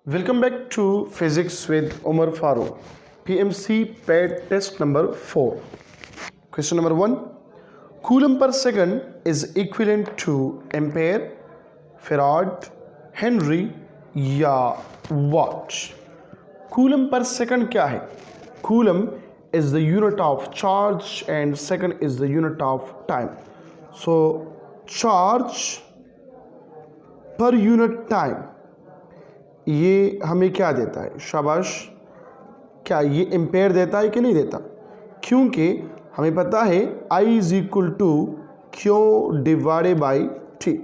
Welcome back to Physics with Omar Farooq. PMC PET test number 4. Question number 1. Coulomb per second is equivalent to ampere, farad, Henry या watt. Coulomb per second क्या है? Coulomb is the unit of charge and second is the unit of time. So charge per unit time ये हमें क्या देता है? शाबाश, क्या ये एम्पेयर देता है कि नहीं देता? क्योंकि हमें पता है I is equal to Q divided by T.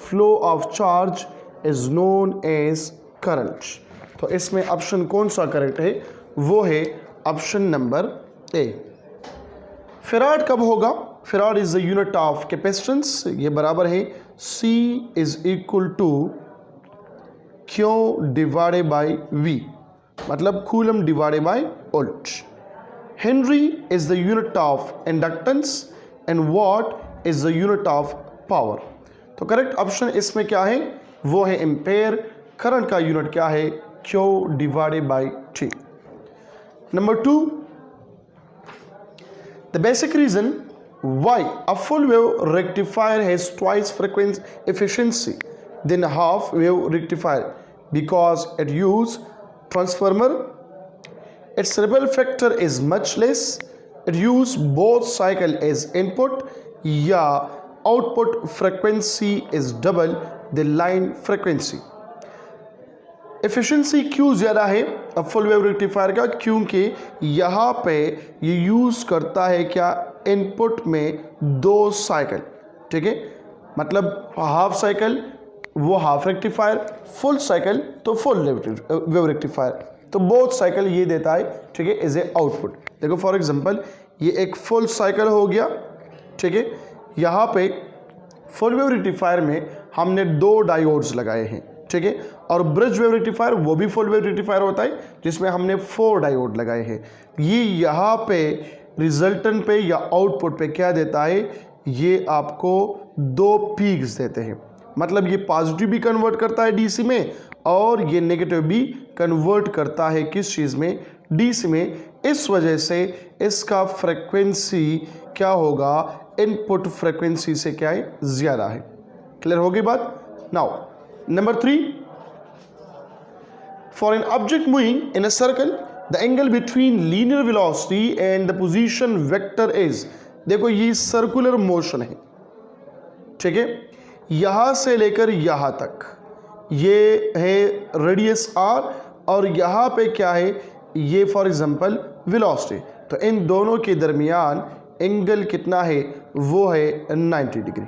Flow of charge is known as current. तो इसमें ऑप्शन कौन सा करेक्ट है? वो है ऑप्शन नंबर ए. फैराड कब होगा? Farad is the unit of capacitance. ये बराबर है C is equal to Q divided by V, मतलब coulomb divided by volt. Henry is the unit of inductance and watt is the unit of power. तो correct option इसमें क्या है? वो है एम्पेयर. करंट का यूनिट क्या है? Q divided by T. Number 2, the basic reason why a full wave rectifier has twice frequency efficiency than a half wave rectifier, because it use transformer, its ripple factor is much less, it use both cycle as input, या output frequency is double the line frequency. Efficiency क्यों ज़्यादा है full wave rectifier का? क्योंकि यहाँ पे ये use करता है क्या? इनपुट में 2 साइकिल. ठीक है, मतलब हाफ साइकिल वो हाफ रेक्टिफायर, फुल साइकिल तो फुल वेव रेक्टिफायर. तो बोथ साइकिल ये देता है. ठीक है, एज ए आउटपुट. देखो फॉर एग्जांपल ये एक फुल साइकिल हो गया. ठीक है, यहाँ पे फुल वेव रेक्टिफायर में हमने 2 डायोड्स लगाए हैं. ठीक है, और ब्रिज वेव रेक्टिफायर वो भी फुल वेव रेक्टिफायर होता है जिसमें हमने 4 डायोड लगाए हैं. ये यहाँ पे रिजल्टेंट पे या आउटपुट पे क्या देता है? ये आपको 2 पीक्स देते हैं. मतलब ये पॉजिटिव भी कन्वर्ट करता है डीसी में और ये नेगेटिव भी कन्वर्ट करता है किस चीज़ में? डीसी में. इस वजह से इसका फ्रीक्वेंसी क्या होगा? इनपुट फ्रीक्वेंसी से क्या है? ज़्यादा है. क्लियर हो गई बात? Now number 3, for an object moving in a circle the angle between linear velocity and the position vector is. देखो ये सर्कुलर मोशन है. ठीक है, यहाँ से लेकर यहाँ तक ये है रेडियस r और यहाँ पे क्या है? ये फॉर एग्जांपल वेलोसिटी. तो इन दोनों के दरमियान एंगल कितना है? वो है 90 डिग्री.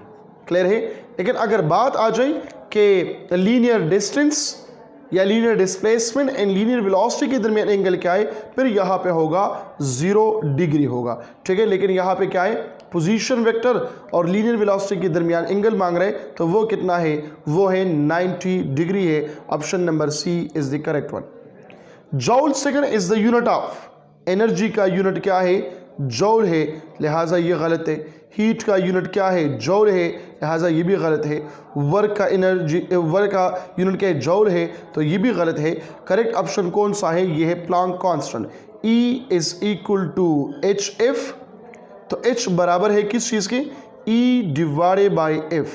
क्लियर है? लेकिन अगर बात आ जाए कि लीनियर डिस्टेंस या linear displacement and linear velocity के दरमियान एंगल क्या है? फिर यहाँ पे होगा 0 डिग्री होगा. ठीक है, लेकिन यहाँ पे क्या है? पोजीशन वेक्टर और लीनियर वेलोसिटी के दरमियान एंगल मांग रहे हैं. तो वो कितना है? वो है 90 डिग्री है. Option number C is the correct one. Joule second is the unit of energy. का यूनिट क्या है? जूल है, लिहाजा ये गलत है. हीट का यूनिट क्या है? जूल है, लिहाजा ये भी गलत है. वर्क का यूनिट क्या है? जूल है, तो ये भी गलत है. करेक्ट ऑप्शन कौन सा है? ये है Planck constant. E is equal to h f. तो H बराबर है किस चीज़ की? E divided by F.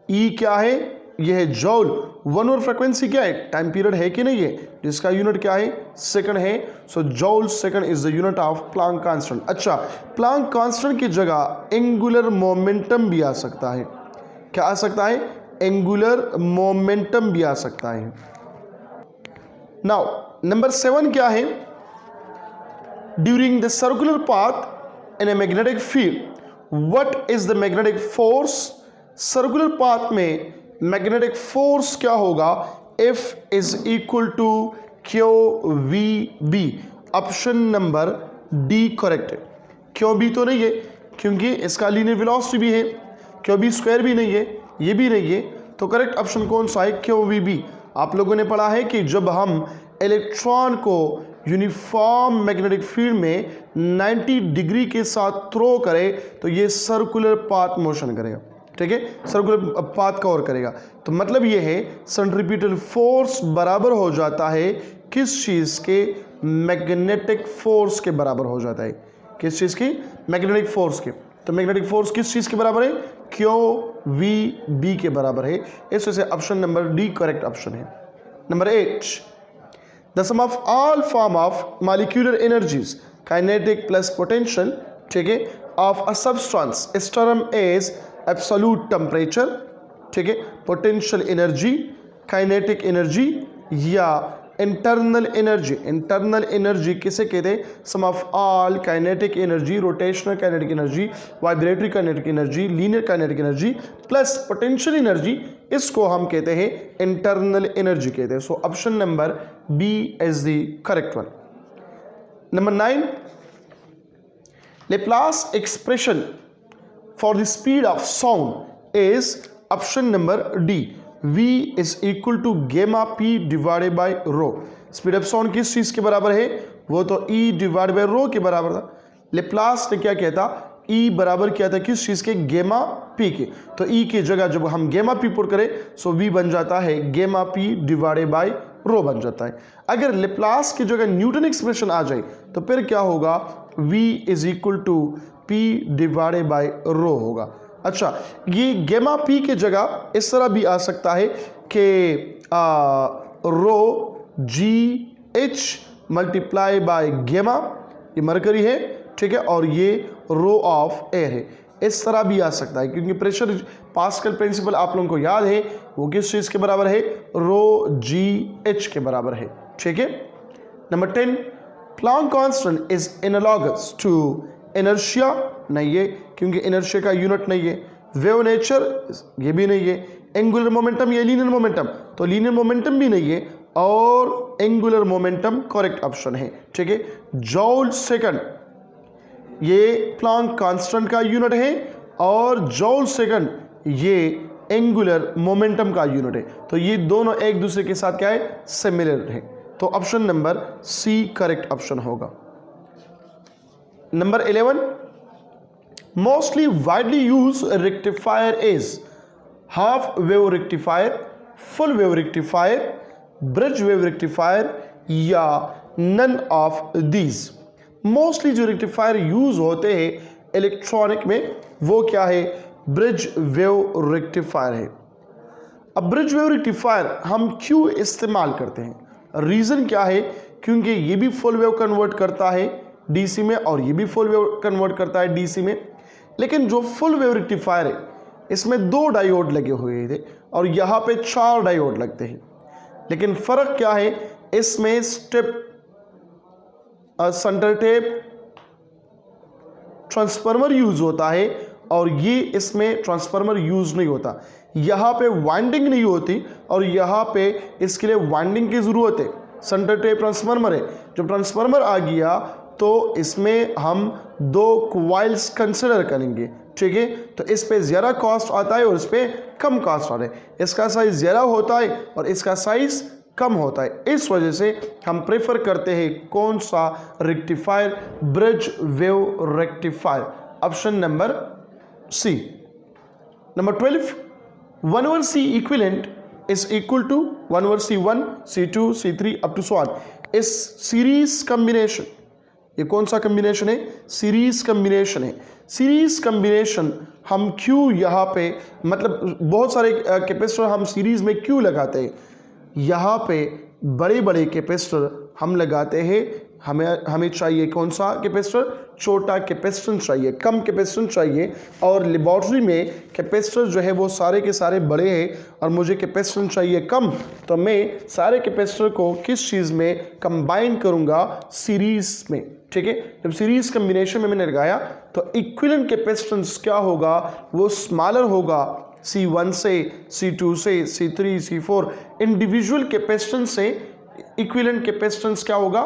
E क्या है? ये है जूल. 1 और फ्रिक्वेंसी क्या है? टाइम पीरियड है कि नहीं है? जिसका यूनिट क्या है? सेकंड है. So joule second is the unit of Planck constant. अच्छा, प्लांक कांस्टेंट की जगह एंगुलर मोमेंटम भी आ सकता है. क्या आ सकता है? एंगुलर मोमेंटम भी आ सकता है. नाउ नंबर 7 क्या है? During the circular path in a magnetic field what is the magnetic force? Circular path में मैग्नेटिक फोर्स क्या होगा? F is equal to q v B. Option number D correct है. क्यों बी तो नहीं है क्योंकि इसका लीनियर वेलोसिटी भी है. क्यों बी स्क्वायर भी नहीं है, ये भी नहीं है. तो करेक्ट ऑप्शन कौन सा है? Q v B. आप लोगों ने पढ़ा है कि जब हम इलेक्ट्रॉन को यूनिफॉर्म मैग्नेटिक फील्ड में 90 डिग्री के साथ थ्रो करें तो ये सर्कुलर पाथ मोशन करेगा. ठीक है, सर्कुलर पाथ कवर करेगा। तो मतलब ये है सेंट्रीपिटल फोर्स बराबर हो जाता है किस चीज़ के, मैग्नेटिक फोर्स के बराबर हो जाता है। किस चीज़ की, मैग्नेटिक फोर्स के। तो मैग्नेटिक फोर्स किस चीज़ के बराबर है, क्यू वी बी के बराबर है। इस वजह से option number D correct option है। Number 8, the sum of all form of molecular energies kinetic plus potential, ठीक है, of a substance is term as absolute temperature, ठीक है, पोटेंशियल एनर्जी, काइनेटिक एनर्जी या इंटरनल एनर्जी। इंटरनल एनर्जी किसे कहते हैं, sum of all kinetic energy, rotational kinetic energy, vibratory kinetic energy, linear kinetic energy plus potential energy, इसको हम कहते हैं इंटरनल एनर्जी कहते हैं। So option number B is the correct one. Number 9, Laplace expression for the speed of sound is option number D, v is equal to gamma p divided by rho. Speed of sound किस चीज के बराबर है, वो तो e divide by rho के बराबर था। लेप्लास ने क्या किया था, e बराबर किया था किस चीज के, गेमा p के। तो e की जगह जब हम गेमा p पुट करें सो v बन जाता है गेमा p डिवाइडेड बाई रो बन जाता है। अगर लेप्लास की जगह न्यूटन एक्सप्रेशन आ जाए तो फिर क्या होगा, v is equal to p divided by rho होगा। अच्छा, ये गेमा पी के जगह इस तरह भी आ सकता है कि रो जी एच मल्टीप्लाई बाय गेमा, ये मरकरी है, ठीक है, और ये रो ऑफ एयर है। इस तरह भी आ सकता है क्योंकि प्रेशर पास्कल प्रिंसिपल आप लोगों को याद है, वो किस चीज़ के बराबर है, रो जी एच के बराबर है, ठीक है। Number 10, Planck constant is analogous to inertia, नहीं है क्योंकि इनर्शिया का यूनिट नहीं है। वेव नेचर, ये भी नहीं है। एंगुलर मोमेंटम, ये लीनियर मोमेंटम, तो लीनियर मोमेंटम भी नहीं है, और एंगुलर मोमेंटम करेक्ट ऑप्शन है, ठीक है। जॉल सेकंड, ये प्लैंक कांस्टेंट का यूनिट है, और जॉल सेकंड ये एंगुलर मोमेंटम का यूनिट है। तो ये दोनों एक दूसरे के साथ क्या है, सिमिलर है। तो option number C correct option होगा। Number 11, mostly widely use rectifier is half wave rectifier, full wave rectifier, bridge wave rectifier या नन ऑफ दीज। मोस्टली जो रेक्टिफायर यूज होते हैं इलेक्ट्रॉनिक में वो क्या है, ब्रिज वेव रेक्टिफायर है। अब ब्रिज वेव रेक्टिफायर हम क्यों इस्तेमाल करते हैं, रीजन क्या है, क्योंकि ये भी फुल वेव कन्वर्ट करता है डीसी में, और ये भी फुल वेव कन्वर्ट करता है डीसी में। लेकिन जो फुल वेव रेक्टिफायर है इसमें 2 डायोड लगे हुए थे और यहाँ पे 4 डायोड लगते हैं। लेकिन फर्क क्या है, इसमें step centre tap transformer use होता है, और ये इसमें ट्रांसफार्मर यूज नहीं होता। यहाँ पे वाइंडिंग नहीं होती, और यहाँ पे इसके लिए वाइंडिंग की जरूरत है। सेंटर टेप ट्रांसफार्मर है, जब ट्रांसफार्मर आ गया तो इसमें हम 2 क्वाइल्स कंसिडर करेंगे, ठीक है। तो इस पे ज़्यादा कॉस्ट आता है और इस पे कम कॉस्ट आता है। इसका साइज ज़्यादा होता है और इसका साइज कम होता है। इस वजह से हम प्रेफर करते हैं कौन सा rectifier, bridge wave rectifier, option number C. Number 12, 1/C equivalent is equal to 1/C1, C2, C3 up to so on. इस सीरीज कम्बिनेशन, ये कौन सा कम्बिनेशन है, सीरीज कम्बिनेशन है। सीरीज कम्बिनेशन हम क्यों यहाँ पे, मतलब बहुत सारे कैपेसिटर हम सीरीज में क्यों लगाते हैं, यहाँ पे बड़े बड़े कैपेसिटर हम लगाते हैं। हमें चाहिए कौन सा कैपेसिटर, छोटा कैपेसिटेंस चाहिए, कम कैपेसिटेंस चाहिए। और लेबॉर्ट्री में कैपेसिटर जो है वो सारे के सारे बड़े हैं और मुझे कैपेसिटेंस चाहिए कम, तो मैं सारे कैपेसिटर को किस चीज़ में कंबाइन करूँगा, सीरीज में, ठीक है। जब सीरीज कम्बिनेशन में मैंने लगाया तो इक्विवेलेंट कैपेसिटेंस क्या होगा, वो स्मॉलर होगा, C1 से, C2 से, C3, C4। इंडिविजुअल कैपेसिटेंस से इक्विवेलेंट कैपेसिटेंस क्या होगा,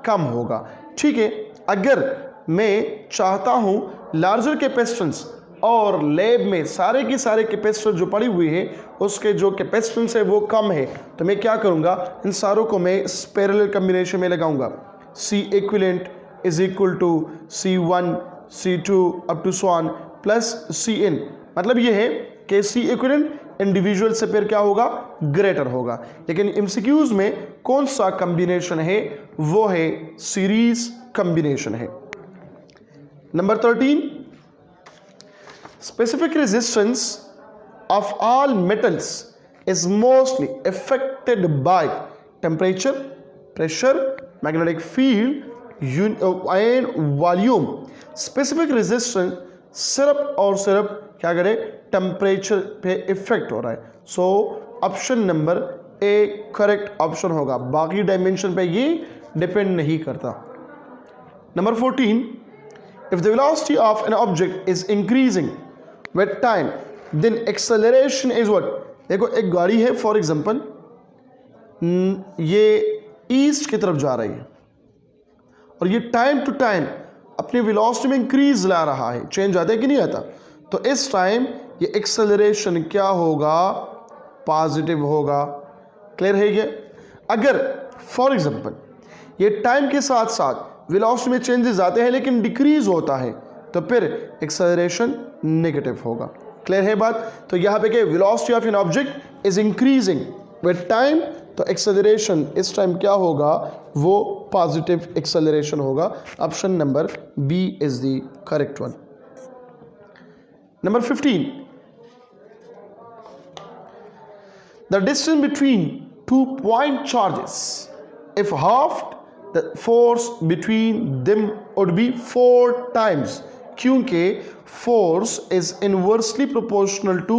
कम होगा, ठीक है। अगर मैं चाहता हूँ लार्जर कैपेसिटेंस और लैब में सारे के सारे कैपेसिटर जो पड़ी हुई है उसके जो कैपेसिटेंस है वो कम है, तो मैं क्या करूँगा, इन सारों को मैं पैरेलल कम्बिनेशन में लगाऊंगा। C equivalent is equal to C1, C2 up to so on plus Cn। मतलब ये है KC इक्विवेलेंट, इंडिविजुअल से फिर क्या होगा, ग्रेटर होगा। लेकिन एमसीक्यूज में कौन सा कॉम्बिनेशन है, वो है सीरीज कॉम्बिनेशन है। Number 13, specific resistance of all metals is mostly affected by temperature, pressure, magnetic field and volume। specific resistance सिर्फ और सिर्फ क्या करे, टेम्परेचर पे इफेक्ट हो रहा है। So option number A correct option होगा, बाकी डायमेंशन पे ये डिपेंड नहीं करता। Number 14, if the velocity of an object is increasing with time then acceleration is what। देखो एक गाड़ी है फॉर एग्जांपल, ये ईस्ट की तरफ जा रही है और ये टाइम टू टाइम अपनी वेलोसिटी में इंक्रीज ला रहा है, चेंज आता है कि नहीं आता, तो इस टाइम ये एक्सेलरेशन क्या होगा, पॉजिटिव होगा। क्लियर है ये। अगर फॉर एग्जांपल ये टाइम के साथ साथ वेलोसिटी में चेंजेस आते हैं लेकिन डिक्रीज होता है, तो फिर एक्सेलरेशन नेगेटिव होगा। क्लियर है बात। तो यहाँ पे क्या, velocity of an object is increasing with time, तो एक्सेलरेशन इस टाइम क्या होगा, वो पॉजिटिव एक्सेलरेशन होगा। Option number B is the correct one. Number 15, the distance between 2 point charges if halved the force between them would be 4 times, क्योंकि force is inversely proportional to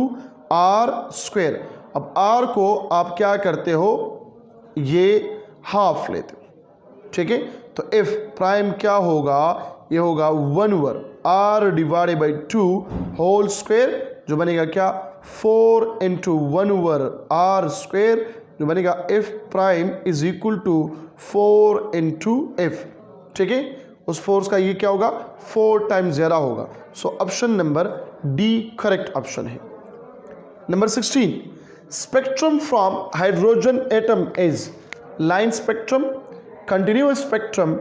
r square. अब r को आप क्या करते हो, ये half लेते हो, ठीक है। तो एफ प्राइम क्या होगा, ये होगा 1/r divided by 2 whole square, जो बनेगा क्या, 4 × 1/r स्क्वायर, जो बनेगा F prime is equal to 4 × f, ठीक है। उस फोर्स का ये क्या होगा, 4 टाइम्स ज़्यादा होगा। So option number D correct option है। Number 16, spectrum from hydrogen atom is line spectrum, continuous spectrum,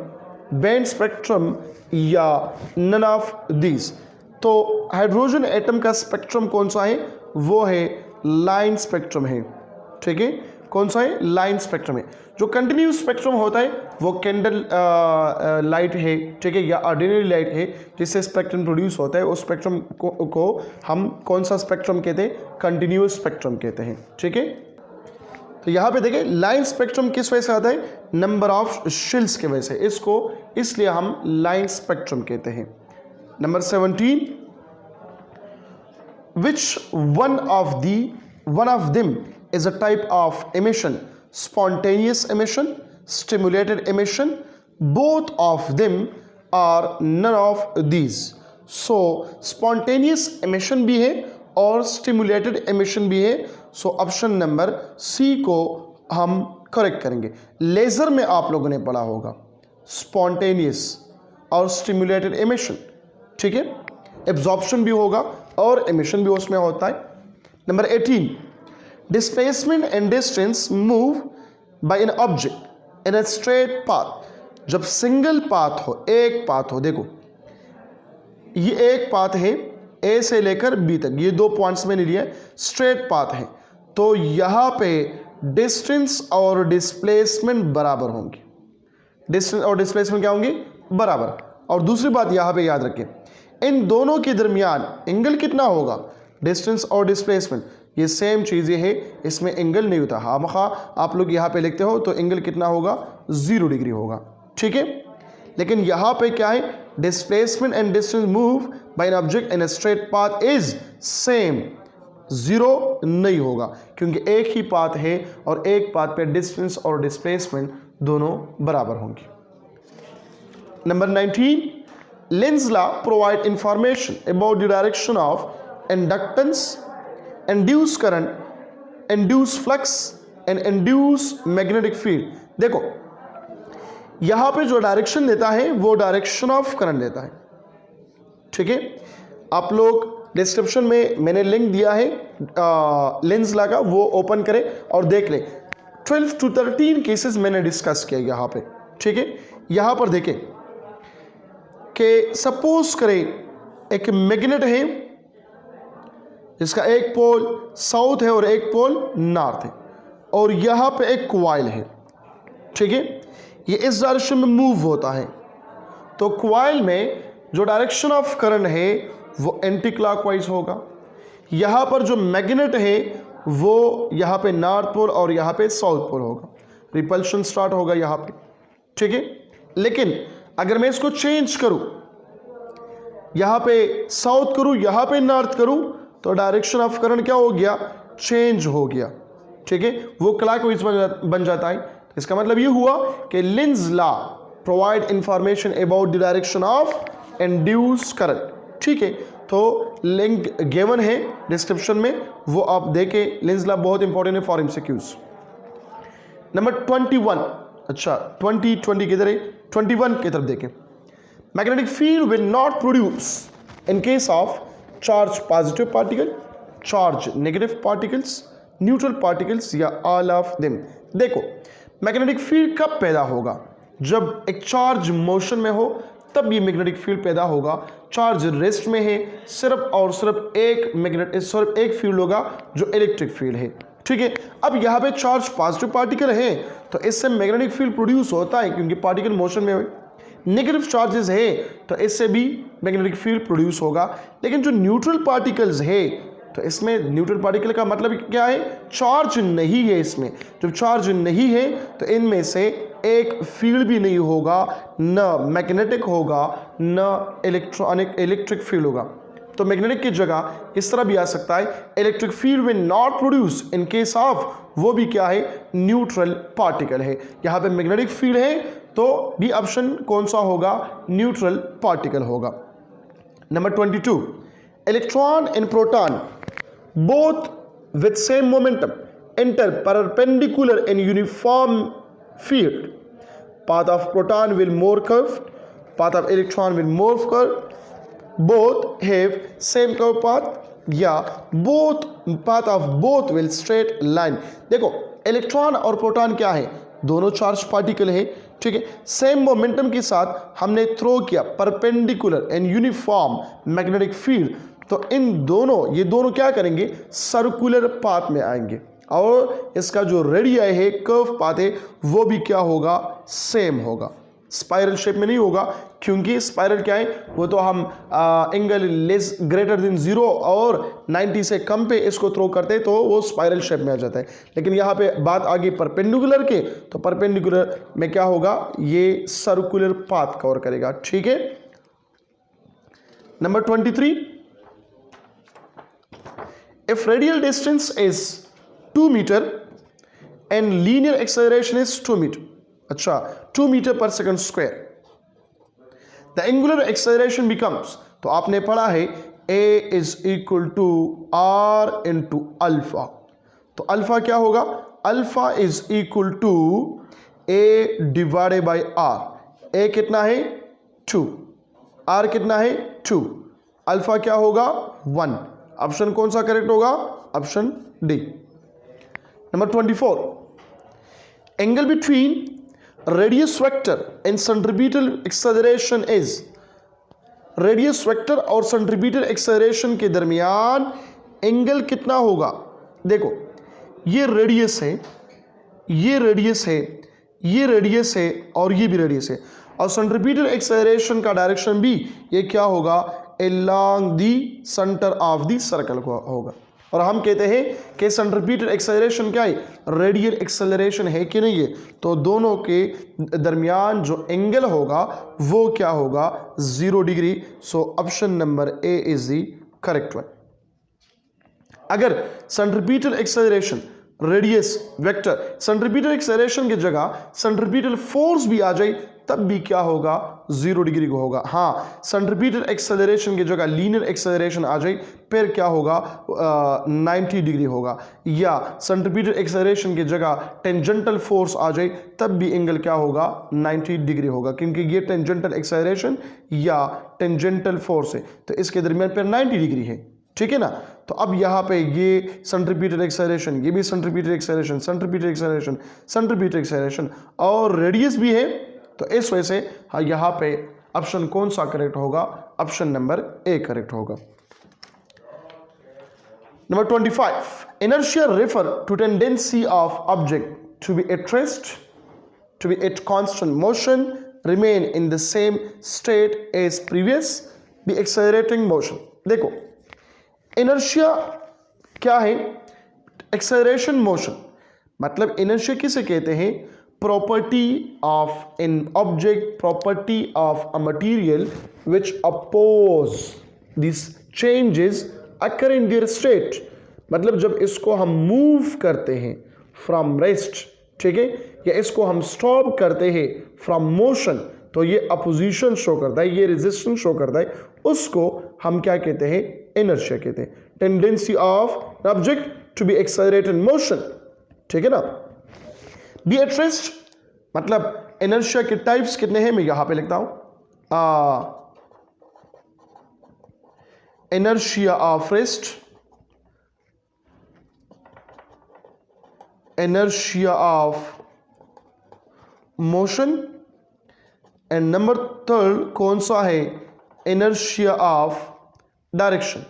band spectrum या नन ऑफ दीज। तो हाइड्रोजन एटम का स्पेक्ट्रम कौन सा है, वो है लाइन स्पेक्ट्रम है, ठीक है। कौन सा है, लाइन स्पेक्ट्रम है। जो कंटिन्यूस स्पेक्ट्रम होता है वो कैंडल लाइट है, ठीक है, या ऑर्डिनरी लाइट है जिससे स्पेक्ट्रम प्रोड्यूस होता है। उस स्पेक्ट्रम को हम कौन सा स्पेक्ट्रम कहते हैं, कंटिन्यूस स्पेक्ट्रम कहते हैं, ठीक है। तो यहाँ पे देखिए लाइन स्पेक्ट्रम किस वजह से आता है, नंबर ऑफ शेल्स की वजह से, इसको इसलिए हम लाइन स्पेक्ट्रम कहते हैं। Number 17, which one of them is a type of emission, spontaneous emission, stimulated emission, both of them are none of these। so spontaneous emission भी है और stimulated emission भी है। so ऑप्शन नंबर सी को हम correct करेंगे। लेजर में आप लोगों ने पढ़ा होगा spontaneous और stimulated emission, ठीक है। एब्जॉर्प्शन भी होगा और emission भी उसमें होता है। Number 18, displacement and distance move by an object in a straight path। जब सिंगल पाथ हो, एक पाथ हो, देखो ये एक पाथ है ए से लेकर बी तक, ये 2 पॉइंट्स में लिया, स्ट्रेट पाथ है, तो यहाँ पे डिस्टेंस और डिस्प्लेसमेंट बराबर होंगे। डिस्टेंस और डिस्प्लेसमेंट क्या होंगे, बराबर। और दूसरी बात यहाँ पे याद रखें, इन दोनों के दरमियान एंगल कितना होगा, डिस्टेंस और डिस्प्लेसमेंट, ये सेम चीज़ें है, इसमें एंगल नहीं होता। हाँ मखा आप लोग यहाँ पे लिखते हो तो एंगल कितना होगा, 0 डिग्री होगा, ठीक है। लेकिन यहाँ पे क्या है, displacement and distance move by an object in a straight path is same, 0 नहीं होगा, क्योंकि एक ही पाथ है और एक पाथ पे डिस्टेंस और डिस्प्लेसमेंट दोनों बराबर होंगे। Number 19, Lenz's law provide information about the direction of inductance, induce current, induce flux and induce magnetic field। देखो यहाँ पे जो डायरेक्शन देता है वो डायरेक्शन ऑफ करंट देता है, ठीक है। आप लोग डिस्क्रिप्शन में मैंने लिंक दिया है लेंस लॉ का, वो ओपन करें और देख लें। 12 to 13 केसेस मैंने डिस्कस किया यहाँ पे, ठीक है। यहाँ पर देखें कि सपोज करें एक मैग्नेट है जिसका एक पोल साउथ है और एक पोल नॉर्थ है, और यहाँ पे एक क्वाइल है, ठीक है, ये इस डायरेक्शन में मूव होता है। तो क्वाइल में जो डायरेक्शन ऑफ करंट है वो एंटी क्लॉकवाइज होगा। यहाँ पर जो मैग्नेट है वो यहाँ पे नॉर्थ पोल और यहाँ पे साउथ पोल होगा, रिपल्शन स्टार्ट होगा यहाँ पे, ठीक है। लेकिन अगर मैं इसको चेंज करूँ, यहाँ पे साउथ करूँ, यहाँ पे नॉर्थ करूँ, तो डायरेक्शन ऑफ करंट क्या हो गया, चेंज हो गया, ठीक है, वो क्लॉकवाइज बन जाता है। इसका मतलब ये हुआ कि Lenz law provide information about the direction of induce current, ठीक है। तो लिंक गिवन है डिस्क्रिप्शन में, वो आप देखें। लिंज लॉ बहुत इंपॉर्टेंट है फॉर एमसीक्यूज। नंबर 21, अच्छा 20 किधर है, 21 की तरफ देखें। Magnetic field will not produce in case of charge positive particle, charge negative particles, neutral particles या ऑल ऑफ देम। देखो मैग्नेटिक फील्ड कब पैदा होगा, जब एक चार्ज मोशन में हो तब ये मैग्नेटिक फील्ड पैदा होगा। चार्ज रेस्ट में है, सिर्फ और सिर्फ एक फील्ड होगा जो इलेक्ट्रिक फील्ड है, ठीक है। अब यहाँ पे चार्ज पॉजिटिव पार्टिकल है तो इससे मैग्नेटिक फील्ड प्रोड्यूस होता है क्योंकि पार्टिकल मोशन में है। नेगेटिव चार्जेस है तो इससे भी मैग्नेटिक फील्ड प्रोड्यूस होगा। लेकिन जो न्यूट्रल पार्टिकल्स है तो इसमें न्यूट्रल पार्टिकल का मतलब क्या है, चार्ज नहीं है इसमें। जब चार्ज नहीं है तो इनमें से एक फील्ड भी नहीं होगा, न मैग्नेटिक होगा न इलेक्ट्रिक फील्ड होगा। तो मैग्नेटिक की जगह इस तरह भी आ सकता है, electric field will not produce in case of, वो भी क्या है, न्यूट्रल पार्टिकल है। यहाँ पे मैग्नेटिक फील्ड है तो बी ऑप्शन कौन सा होगा, न्यूट्रल पार्टिकल होगा। Number 22, electron and proton both with same momentum enter perpendicular and uniform field. Path of proton will more curved, path of electron will more curved. Both have same curve path या both path of both will straight line. देखो electron और proton क्या है, दोनों charge particle है, ठीक है। Same momentum के साथ हमने थ्रो किया perpendicular and uniform magnetic field, तो ये दोनों क्या करेंगे, सर्कुलर पाथ में आएंगे और इसका जो रेडियाई है, कर्व पाथ है, वो भी क्या होगा, सेम होगा। स्पाइरल शेप में नहीं होगा क्योंकि स्पाइरल क्या है, वो तो हम एंगल लेस ग्रेटर देन 0 और 90 से कम पे इसको थ्रो करते तो वो स्पाइरल शेप में आ जाता है। लेकिन यहाँ पे बात आ गई परपेंडिकुलर के, तो परपेंडिकुलर में क्या होगा, ये सर्कुलर पाथ कवर करेगा, ठीक है। Number 23, if radial distance is 2 meter and linear acceleration is 2 meter, अच्छा 2 meter per second square, the angular acceleration becomes, तो आपने पढ़ा है a is equal to r into alpha, तो अल्फा क्या होगा, alpha is equal to a divided by r। a कितना है 2, r कितना है 2, अल्फा क्या होगा 1। ऑप्शन कौन सा करेक्ट होगा, option D. Number 24, angle between radius vector and centripetal acceleration is, radius vector और सेंट्रीपिटल एक्सेलरेशन के दरमियान एंगल कितना होगा। देखो ये रेडियस है, ये रेडियस है, ये रेडियस है और ये भी रेडियस है, और सेंट्रीपिटल एक्सेलरेशन का डायरेक्शन भी ये क्या होगा, along the center of the circle होगा। और हम कहते हैं कि सेंट्रीपिटल एक्सेलरेशन क्या है, रेडियल एक्सेलरेशन है कि नहीं है, तो दोनों के दरमियान जो एंगल होगा वो क्या होगा, 0 degree. So option number A is the correct one. अगर centripetal acceleration, radius vector, centripetal acceleration की जगह सेंट्रीपिटल फोर्स भी आ जाए तब भी क्या होगा, 0 डिग्री को होगा। हाँ, सेंट्रीपिटल एक्सेलरेशन की जगह लीनियर एक्सेलरेशन आ जाए फिर क्या होगा, 90 डिग्री होगा। या सेंट्रीपिटल एक्सेलरेशन की जगह टेंजेंटल फोर्स आ जाए तब भी एंगल क्या होगा, 90 डिग्री होगा, क्योंकि ये टेंजेंटल एक्सेलरेशन या टेंजेंटल फोर्स है तो इसके दरमियान फिर 90 डिग्री है, ठीक है ना। तो अब यहाँ पे ये सेंट्रीपिटल एक्सेलरेशन, ये भी centripetal acceleration, centripetal acceleration, centripetal acceleration और रेडियस भी है, तो इस वजह से हाँ यहाँ पे ऑप्शन कौन सा करेक्ट होगा, ऑप्शन नंबर ए करेक्ट होगा। Number 25. Inertia refer to tendency of object to be at rest, to be at constant motion, remain in the same state as previous, be accelerating motion. देखो inertia क्या है? Acceleration motion. मतलब inertia किसे कहते हैं? Property of an object, property of a material which oppose these changes occur in their state. मतलब जब इसको हम मूव करते हैं फ्रॉम रेस्ट, ठीक है, या इसको हम स्टॉप करते हैं फ्रॉम मोशन, तो ये अपोजिशन शो करता है, ये रेजिस्टेंस शो करता है, उसको हम क्या कहते हैं? इनर्शिया कहते हैं. Tendency of object to be accelerated motion, ठीक है ना. बी एट रेस्ट मतलब इनर्शिया के टाइप्स कितने हैं मैं यहां पे लिखता हूं. inertia of rest, inertia of motion, and number third कौन सा है? inertia of direction.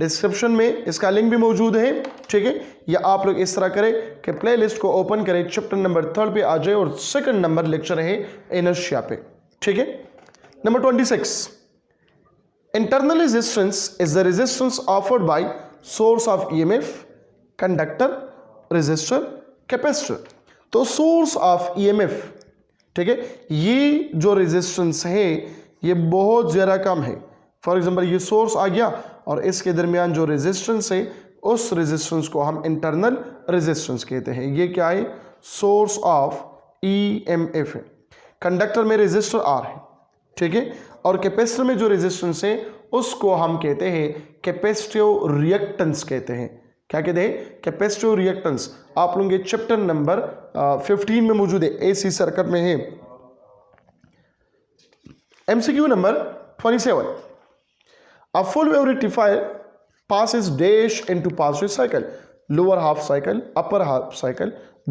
डिस्क्रिप्शन में इसका लिंक भी मौजूद है, ठीक है. या आप लोग इस तरह करें कि प्लेलिस्ट को ओपन करें, चैप्टर नंबर 3 पे आ जाए और सेकंड नंबर लेक्चर है इनर्शिया पे, ठीक है. Number 26. Internal resistance is the resistance offered by source of EMF, conductor, resistor, capacitor. तो source of EMF, ठीक है, ये जो resistance है ये बहुत ज़्यादा कम है. फॉर एग्जाम्पल ये सोर्स आ गया और इसके दरमियान जो रेजिस्टेंस है उस रेजिस्टेंस को हम इंटरनल रेजिस्टेंस कहते हैं. ये क्या है? सोर्स ऑफ EMF है. कंडक्टर में रेजिस्टर R है, ठीक है, और कैपेसिटर में जो रेजिस्टेंस है उसको हम कहते हैं कैपेसिटिव रिएक्टेंस कहते हैं. क्या कहते हैं? Capacitive reactance. आप लोगों के चैप्टर नंबर 15 में मौजूद है, AC सर्किट में है. MCQ number 27. A full wave rectifier passes dash into positive cycle, lower half cycle, upper half cycle,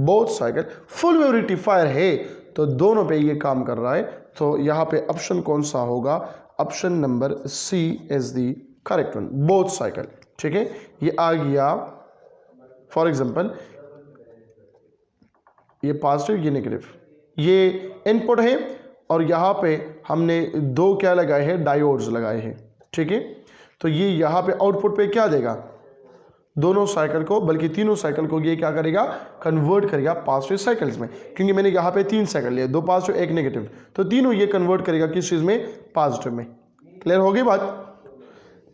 both cycle. full wave rectifier है तो दोनों पे ये काम कर रहा है. तो यहाँ पे ऑप्शन कौन सा होगा? Option number C is the correct one, both cycle, ठीक है. ये आ गया फॉर एग्जांपल ये पॉजिटिव ये नेगेटिव, ये इनपुट है और यहाँ पे हमने दो क्या लगाए हैं? डायोड्स लगाए हैं, ठीक है. तो ये यहाँ पे आउटपुट पे क्या देगा? दोनों साइकिल को, बल्कि तीनों साइकिल को ये क्या करेगा? कन्वर्ट करेगा पॉजिटिव साइकिल्स में. क्योंकि मैंने यहाँ पे 3 साइकिल लिए, 2 पॉजिटिव 1 नेगेटिव, तो तीनों ये कन्वर्ट करेगा किस चीज़ में? पॉजिटिव में. क्लियर हो गई बात.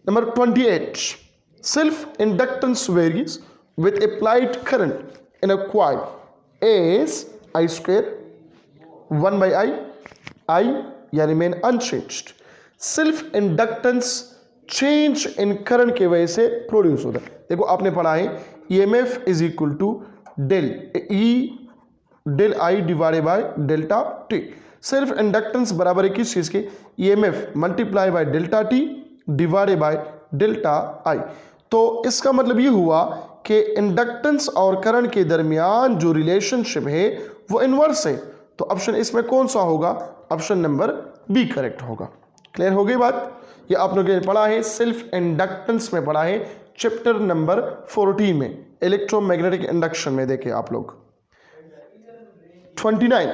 Number 28. Self inductance varies with applied current in a coil as I square 1/I, I या remain unchanged. Self inductance change in current की वजह से प्रोड्यूस होता है. देखो आपने पढ़ा है EMF is equal to del I divided by delta T. Self inductance बराबर है किस चीज के? EMF multiply by delta T divided by delta I. तो इसका मतलब ये हुआ कि इंडक्टेंस और करंट के दरमियान जो रिलेशनशिप है वो इनवर्स है. तो ऑप्शन इसमें कौन सा होगा? ऑप्शन नंबर B करेक्ट होगा. क्लियर हो गई बात. ये आप लोगों ने पढ़ा है, सेल्फ इंडक्टेंस में पढ़ा है चैप्टर नंबर 14 में, इलेक्ट्रोमैग्नेटिक इंडक्शन में. देखिए आप लोग 29.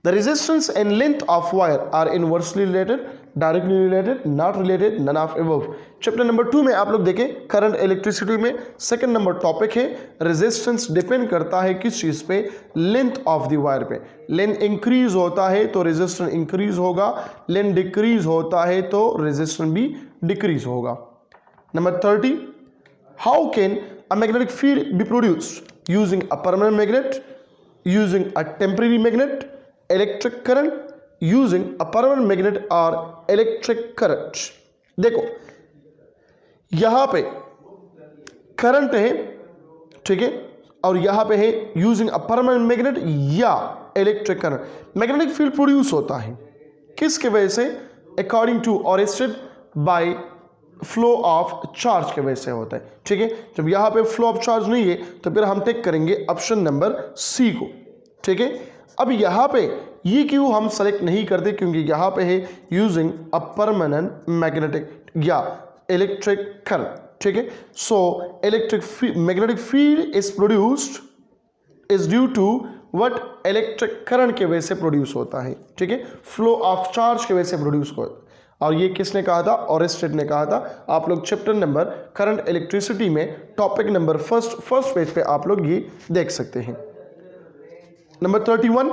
The resistance and length of wire are inversely related, directly related, not related, none of above. Chapter number 2 में आप लोग देखें करंट इलेक्ट्रिसिटी में सेकंड नंबर टॉपिक है रेजिस्टेंस डिपेंड करता है किस चीज़ पे? लेंथ ऑफ द वायर पे. लेंथ इंक्रीज होता है तो रेजिस्टेंस इंक्रीज होगा, लेंथ डिक्रीज होता है तो रेजिस्टेंस भी डिक्रीज होगा. Number 30. How can a magnetic field be produced using a permanent magnet, using a temporary magnet, electric current, using a permanent magnet और इलेक्ट्रिक करंट. देखो यहां पे करंट है, ठीक है, और यहां पे है यूजिंग अ परमानेंट मैग्नेट या electric current. Magnetic field produce होता है किसके वजह से? According to arrested by flow of charge के वजह से होता है, ठीक है. जब यहां पे फ्लो ऑफ चार्ज नहीं है तो फिर हम टेक करेंगे ऑप्शन नंबर C को, ठीक है. अब यहाँ पे ये क्यों हम सेलेक्ट नहीं करते? क्योंकि यहाँ पे है यूजिंग अ परमानेंट मैग्नेटिक या इलेक्ट्रिक करंट, ठीक है। So magnetic field is produced is due to what, electric current के वजह से प्रोड्यूस होता है, ठीक है, फ्लो ऑफ चार्ज के वजह से प्रोड्यूस होता है। और ये किसने कहा था, ऑरेस्टेड ने कहा था। आप लोग चैप्टर नंबर करंट इलेक्ट्रिसिटी में टॉपिक नंबर फर्स्ट पेज पे आप लोग ये देख सकते हैं। Number 31,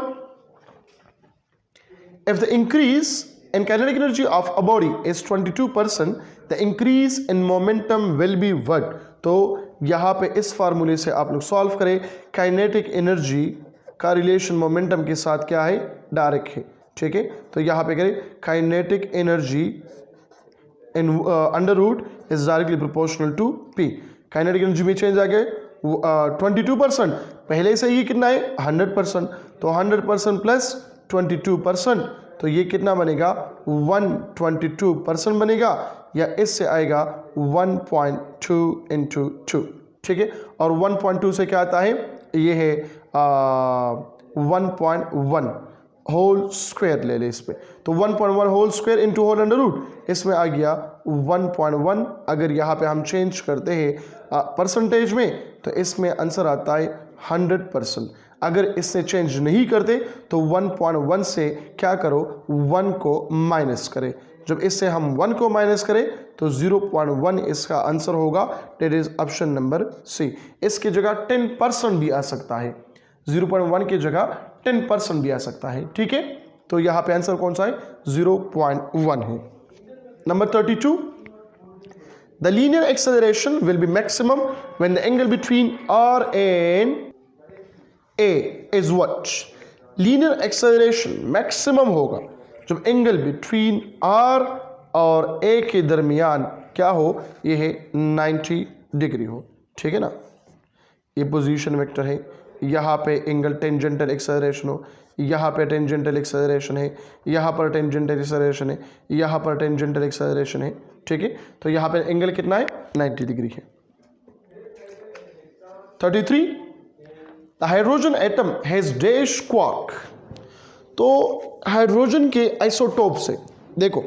if the increase in kinetic energy of a body is 22%, the increase in momentum will be what? तो यहाँ पे इस फार्मूले से आप लोग सॉल्व करें। काइनेटिक एनर्जी का रिलेशन मोमेंटम के साथ क्या है, डायरेक्ट है, ठीक है। तो यहाँ पे करें kinetic energy in under root is directly proportional to P. Kinetic energy में चेंज आ गया 22%, पहले से ये कितना है 100%, तो 100% प्लस 22%, तो ये कितना बनेगा 122% बनेगा, या इससे आएगा 1.2 इंटू 2, ठीक है। और 1.2 से क्या आता है, ये है 1.1 होल स्क्वायर ले ले इस पे, तो 1.1 whole square into whole under root, इसमें आ गया 1.1। अगर यहाँ पे हम चेंज करते हैं परसेंटेज में तो इसमें आंसर आता है 100%। अगर इससे चेंज नहीं करते तो 1.1 से क्या करो, 1 को माइनस करें। जब इससे हम 1 को माइनस करें तो 0.1 इसका आंसर होगा, that is option number C. इसकी जगह 10% भी आ सकता है, 0.1 की जगह 10% भी आ सकता है, ठीक है। तो यहाँ पे आंसर कौन सा है, 0.1 है। Number 32, the linear acceleration will be maximum when the angle between R and A is what. Linear acceleration maximum होगा जब एंगल बिटवीन R और A के दरमियान क्या हो, ये है 90 डिग्री हो, ठीक है ना। ये पोजीशन वेक्टर है, यहाँ पे एंगल टेंजेंटल एक्सेलरेशन हो, यहाँ पे टेंजेंटल एक्सेलरेशन है, यहाँ पर टेंजेंटल एक्सेलरेशन है, यहाँ पर टेंजेंटल एक्सेलरेशन है, ठीक है। तो यहाँ पे एंगल कितना है, 90 डिग्री है। 33, the hydrogen atom has dash quark. तो हाइड्रोजन के आइसोटोप से देखो,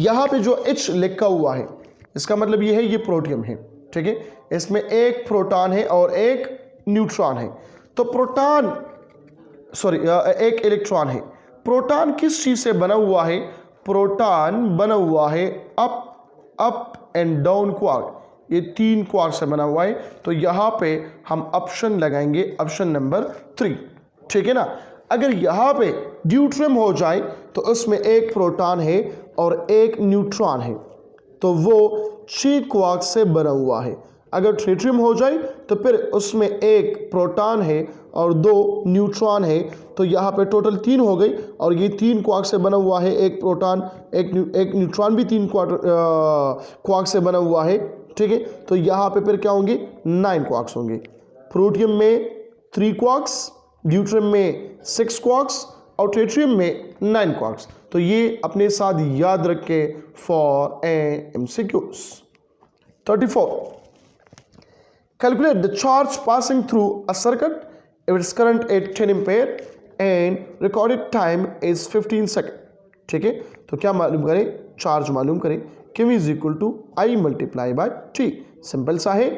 यहाँ पे जो H लिखा हुआ है इसका मतलब ये है ये प्रोटियम है, ठीक है। इसमें एक प्रोटॉन है और एक न्यूट्रॉन है। तो प्रोटॉन एक इलेक्ट्रॉन है। प्रोटॉन किस चीज से बना हुआ है, प्रोटॉन बना हुआ है अप एंड डाउन क्वार्क, ये 3 क्वार्क से बना हुआ है। तो यहाँ पे हम ऑप्शन लगाएंगे, ऑप्शन नंबर 3, ठीक है ना। अगर यहाँ पे ड्यूट्रियम हो जाए तो उसमें एक प्रोटॉन है और एक न्यूट्रॉन है, तो वो 6 क्वार्क से बना हुआ है। अगर ट्रिटियम हो जाए तो फिर उसमें एक प्रोटॉन है और 2 न्यूट्रॉन है, तो यहाँ पे टोटल 3 हो गई, और ये 3 क्वार्क से बना हुआ है, एक प्रोटॉन एक न्यूट्रॉन भी 3 क्वार्क से बना हुआ है, ठीक है। तो यहाँ पे फिर क्या होंगे, 9 क्वार्क्स होंगे। प्रोटियम में 3 क्वार्क्स, ड्यूट्रियम में 6 क्वार्क्स और ट्रिटियम में 9 क्वार्क्स। तो ये अपने साथ याद रखे for MCQs। 34, calculate the charge passing through a circuit if its current at 10 ampere and recorded time is 15 second, ठीक है। तो क्या मालूम करें, चार्ज मालूम करें। Q is equal to I multiply by T। Simple सा है,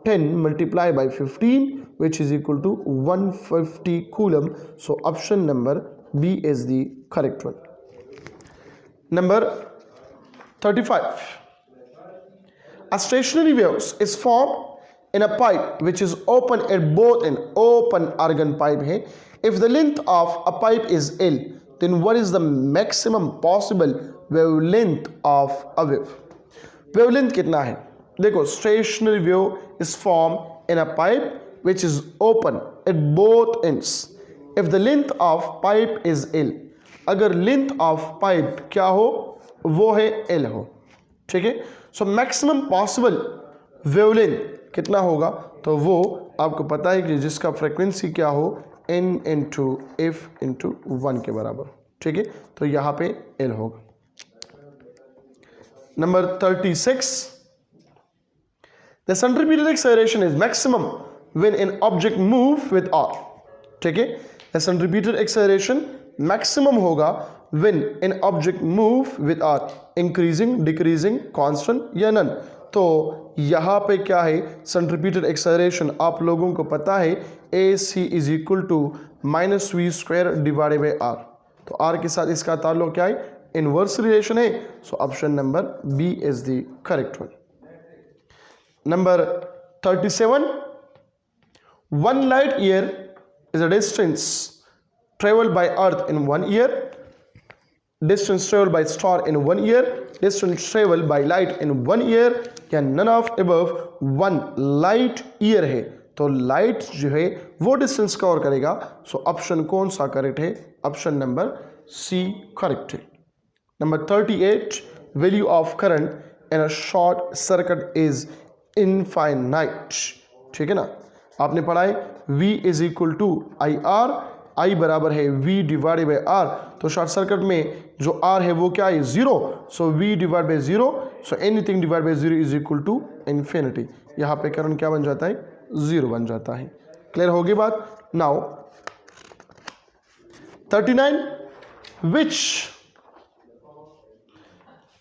10 multiply by 15 which is equal to 150 coulomb। So option number B is the correct one। Number 35, a stationary wave is formed in a pipe which is open at both ends, open argon pipe है। If the length of a pipe is L, then what is the maximum possible wavelength of a wave? Wavelength कितना है, देखो stationary wave is formed in a pipe which is open at both ends। If the length of pipe is L, अगर length of pipe क्या हो, वो है L हो, ठीक है। सो मैक्सिमम पॉसिबल वेवलेंथ कितना होगा, तो वो आपको पता है कि जिसका फ्रीक्वेंसी क्या हो, N इंटू F इंटू 1 के बराबर, ठीक है। तो यहाँ पे L होगा। Number 36, the centripetal acceleration is maximum when an object move with R, ठीक है। द सेंट्रीपिटल एक्सेलरेशन मैक्सिमम होगा when an object move with R, increasing, decreasing, constant या नन। तो यहाँ पे क्या है, सेंट्रीपिटल एक्सेलरेशन आप लोगों को पता है A C is equal to minus V square divided by R. तो आर के साथ इसका ताल्लुक क्या है, इनवर्स रिलेशन है। So option number B is the correct one. Number 37, 1 light year is a distance traveled by earth in 1 year, distance traveled by star in 1 year, distance traveled by light in 1 year, या none of above 1 light year है। तो light जो है वो distance cover करेगा। So option कौन सा correct है, ऑप्शन नंबर सी करेक्ट है। Number 38, value of current in a short circuit is infinite. ठीक है ना, आपने पढ़ा है V is equal to I R, I बराबर है V डिवाइडेड बाई आर। तो शॉर्ट सर्किट में जो R है वो क्या है, 0। So V divide by 0, so anything divide by 0 is equal to infinity. यहाँ पे करंट क्या बन जाता है, 0 बन जाता है। क्लियर होगी बात। Now 39, which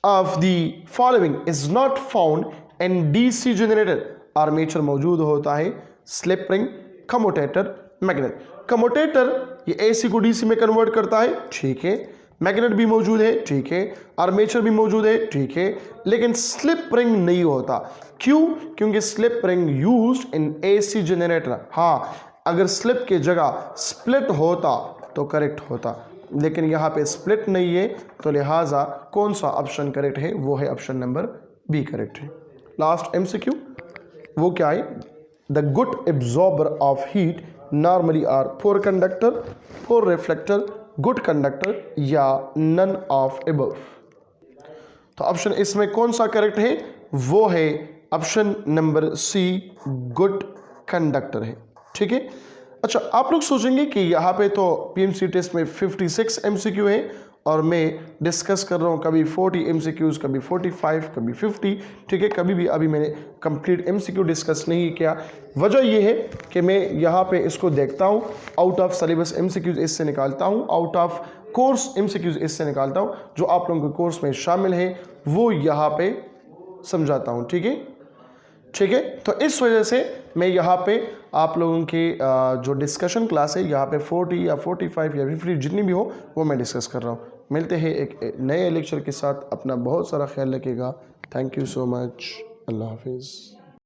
of the following is not found in DC generator. Armature मौजूद होता है, slip ring, commutator, magnet. Commutator ये एसी को डीसी में कन्वर्ट करता है, ठीक है। मैग्नेट भी मौजूद है, ठीक है। आर्मेचर भी मौजूद है, ठीक है। लेकिन स्लिप रिंग नहीं होता। क्यों? क्योंकि slip ring used in AC generator. हाँ, अगर स्लिप की जगह स्प्लिट होता तो करेक्ट होता, लेकिन यहाँ पे स्प्लिट नहीं है, तो लिहाजा कौन सा ऑप्शन करेक्ट है, वो है ऑप्शन नंबर बी करेक्ट है। लास्ट एमसीक्यू, वो क्या है, the good absorber of heat normally are poor conductor, poor reflector, good conductor या नन ऑफ अबव। तो ऑप्शन इसमें कौन सा करेक्ट है, वो है option number C, good conductor है। ठीक है। अच्छा, आप लोग सोचेंगे कि यहाँ पे तो पीएमसी टेस्ट में 56 एमसीक्यू है और मैं डिस्कस कर रहा हूँ कभी 40 एमसीक्यूज, कभी 45, कभी 50। ठीक है, कभी भी अभी मैंने कंप्लीट एमसीक्यू डिस्कस नहीं किया। वजह यह है कि मैं यहाँ पे इसको देखता हूँ, आउट ऑफ सिलेबस एमसीक्यूज इससे निकालता हूँ, आउट ऑफ कोर्स एमसीक्यूज इससे निकालता हूँ, जो आप लोगों के कोर्स में शामिल है वो यहाँ पे समझाता हूँ। ठीक है, ठीक है। तो इस वजह से मैं यहाँ पे आप लोगों की जो डिस्कशन क्लास है यहाँ पे 40 या 45 या 50 जितनी भी हो वो मैं डिस्कस कर रहा हूँ। मिलते हैं एक नए लेक्चर के साथ। अपना बहुत सारा ख्याल रखिएगा। Thank you so much. अल्लाह हाफिज़।